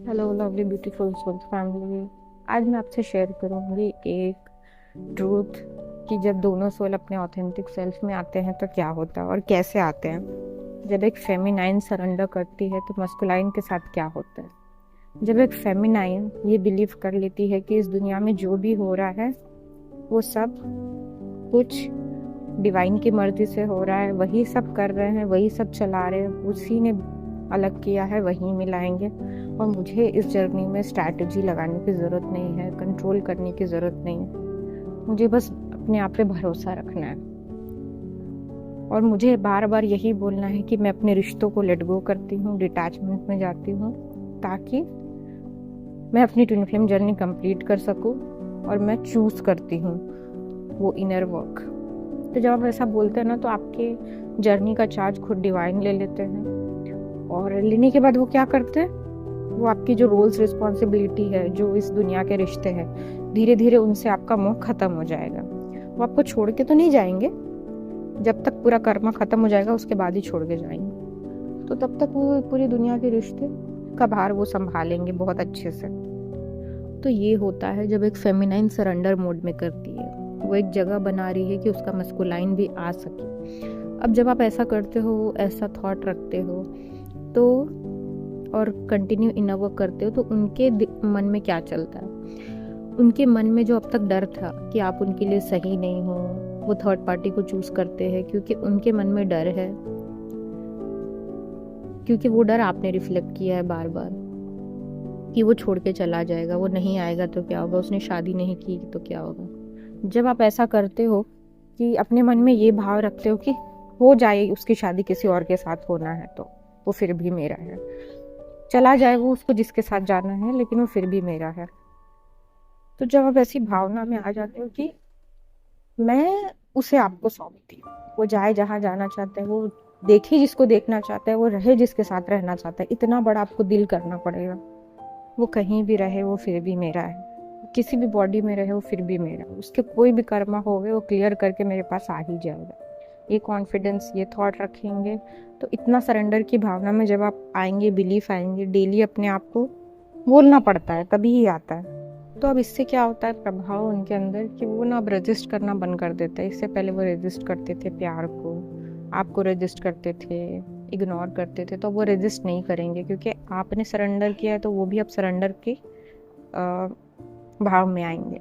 Hello lovely beautiful soul family. आज मैं आपसे शेयर करूंगी एक ट्रूथ कि जब दोनों सोल अपने ऑथेंटिक सेल्फ में आते हैं तो क्या होता है और कैसे आते हैं। जब एक फेमिनाइन सरेंडर करती है तो मस्कुलाइन के साथ क्या होता है। जब एक फेमिनाइन ये बिलीव कर लेती है कि इस दुनिया में जो भी हो रहा है वो सब कुछ डिवाइन की मर्जी से हो रहा है, वही सब कर रहे हैं, वही सब चला रहे हैं, उसी ने अलग किया है, वही मिलाएंगे और मुझे इस जर्नी में स्ट्रैटेजी लगाने की ज़रूरत नहीं है, कंट्रोल करने की ज़रूरत नहीं है, मुझे बस अपने आप पे भरोसा रखना है। और मुझे बार बार यही बोलना है कि मैं अपने रिश्तों को लेट गो करती हूँ, डिटैचमेंट में जाती हूँ, ताकि मैं अपनी ट्विन फ्लेम जर्नी कंप्लीट कर सकूँ। और मैं चूज़ करती हूँ वो इनर वर्क। तो जब आप ऐसा बोलते हैं ना, तो आपके जर्नी का चार्ज खुद डिवाइन ले लेते हैं। और लेने के बाद वो क्या करते हैं, वो आपकी जो रोल्स रिस्पॉन्सिबिलिटी है, जो इस दुनिया के रिश्ते हैं, धीरे धीरे उनसे आपका मोह खत्म हो जाएगा। वो आपको छोड़ के तो नहीं जाएंगे, जब तक पूरा कर्मा खत्म हो जाएगा उसके बाद ही छोड़ के जाएंगे। तो तब तक वो पूरी दुनिया के रिश्ते का भार वो संभालेंगे बहुत अच्छे से। तो ये होता है जब एक फेमिनाइन सरेंडर मोड में करती है, वो एक जगह बना रही है कि उसका मस्कुलाइन भी आ सके। अब जब आप ऐसा करते हो, ऐसा थॉट रखते हो तो और कंटिन्यू इनर वर्क करते हो, तो उनके मन में क्या चलता है। उनके मन में जो अब तक डर था कि आप उनके लिए सही नहीं हो, वो थर्ड पार्टी को चूज करते हैं क्योंकि उनके मन में डर है, क्योंकि वो डर आपने रिफ्लेक्ट किया है बार बार कि वो छोड़ के चला जाएगा, वो नहीं आएगा तो क्या होगा, उसने शादी नहीं की तो क्या होगा। जब आप ऐसा करते हो कि अपने मन में ये भाव रखते हो कि हो जाए उसकी शादी किसी और के साथ होना है तो वो फिर भी मेरा है, चला जाए वो उसको जिसके साथ जाना है लेकिन वो फिर भी मेरा है। तो जब आप ऐसी भावना में आ जाते हो कि मैं उसे आपको सौंपती हूँ, वो जाए जहाँ जाना चाहता है, वो देखे जिसको देखना चाहता है, वो रहे जिसके साथ रहना चाहता है, इतना बड़ा आपको दिल करना पड़ेगा। वो कहीं भी रहे वो फिर भी मेरा है, किसी भी बॉडी में रहे वो फिर भी मेरा है, उसके कोई भी कर्मा हो गए वो क्लियर करके मेरे पास आ ही जाएगा। ये कॉन्फिडेंस, ये थॉट रखेंगे तो इतना सरेंडर की भावना में जब आप आएंगे, बिलीफ आएंगे, डेली अपने आप को बोलना पड़ता है तभी ही आता है। तो अब इससे क्या होता है प्रभाव उनके अंदर कि वो ना अब रेजिस्ट करना बंद कर देते हैं। इससे पहले वो रेजिस्ट करते थे प्यार को, आपको रेजिस्ट करते थे, इग्नोर करते थे, तो वो रेजिस्ट नहीं करेंगे क्योंकि आपने सरेंडर किया है। तो वो भी अब सरेंडर के भाव में आएंगे।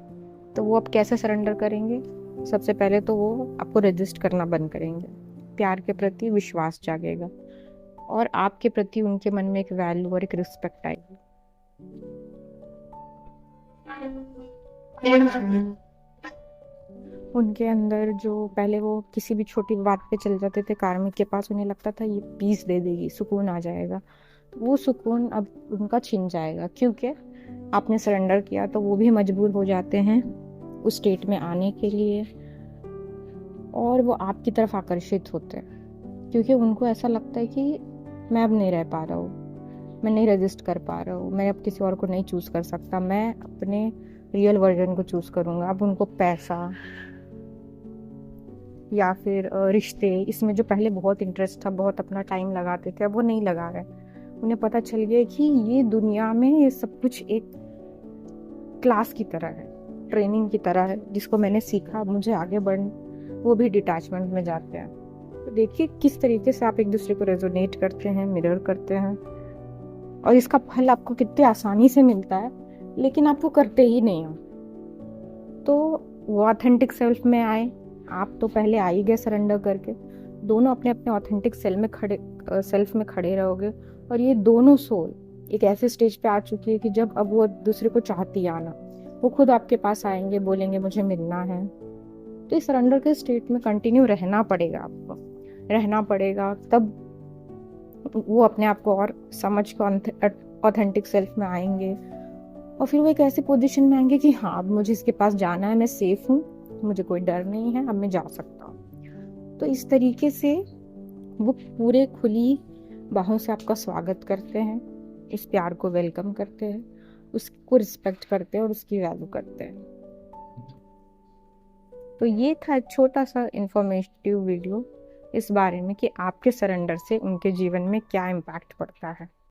तो वो अब कैसे सरेंडर करेंगे, सबसे पहले तो वो आपको रेजिस्ट करना बंद करेंगे, प्यार के प्रति विश्वास जागेगा और आपके प्रति उनके मन में एक वैल्यू और एक रिस्पेक्ट आएगी। उनके अंदर जो पहले वो किसी भी छोटी बात पे चल जाते थे कार्मिक के पास, उन्हें लगता था ये पीस दे देगी, सुकून आ जाएगा, तो वो सुकून अब उनका छिन जाएगा क्योंकि आपने सरेंडर किया। तो वो भी मजबूर हो जाते हैं उस स्टेट में आने के लिए और वो आपकी तरफ आकर्षित होते हैं क्योंकि उनको ऐसा लगता है कि मैं अब नहीं रह पा रहा हूँ, मैं नहीं रेजिस्ट कर पा रहा हूँ, मैं अब किसी और को नहीं चूज़ कर सकता, मैं अपने रियल वर्जन को चूज़ करूँगा। अब उनको पैसा या फिर रिश्ते, इसमें जो पहले बहुत इंटरेस्ट था, बहुत अपना टाइम लगाते थे, अब वो नहीं लगा रहे। उन्हें पता चल गया कि ये दुनिया में ये सब कुछ एक क्लास की तरह है, ट्रेनिंग की तरह है, जिसको मैंने सीखा, मुझे आगे बढ़, वो भी डिटैचमेंट में जाते हैं। तो देखिए किस तरीके से आप एक दूसरे को रेजोनेट करते हैं, मिरर करते हैं और इसका फल आपको कितनी आसानी से मिलता है, लेकिन आप वो करते ही नहीं हो। तो वो ऑथेंटिक सेल्फ में आए, आप तो पहले आ ही गए सरेंडर करके, दोनों अपने अपने ऑथेंटिक सेल्फ में खड़े रहोगे और ये दोनों सोल एक ऐसे स्टेज पे आ चुकी है कि जब अब वो दूसरे को चाहती है आना, वो खुद आपके पास आएंगे, बोलेंगे मुझे मिलना है। तो इस सरेंडर के स्टेट में कंटिन्यू रहना पड़ेगा, आपको रहना पड़ेगा, तब वो अपने आप को और समझ के ऑथेंटिक सेल्फ में आएंगे और फिर वो एक ऐसी पोजीशन में आएंगे कि हाँ अब मुझे इसके पास जाना है, मैं सेफ हूँ, मुझे कोई डर नहीं है, अब मैं जा सकता हूँ। तो इस तरीके से वो पूरे खुली बाहों से आपका स्वागत करते हैं, इस प्यार को वेलकम करते हैं, उसको रिस्पेक्ट करते हैं और उसकी वैल्यू करते हैं। तो ये था एक छोटा सा इंफॉर्मेटिव वीडियो इस बारे में कि आपके सरेंडर से उनके जीवन में क्या इम्पैक्ट पड़ता है।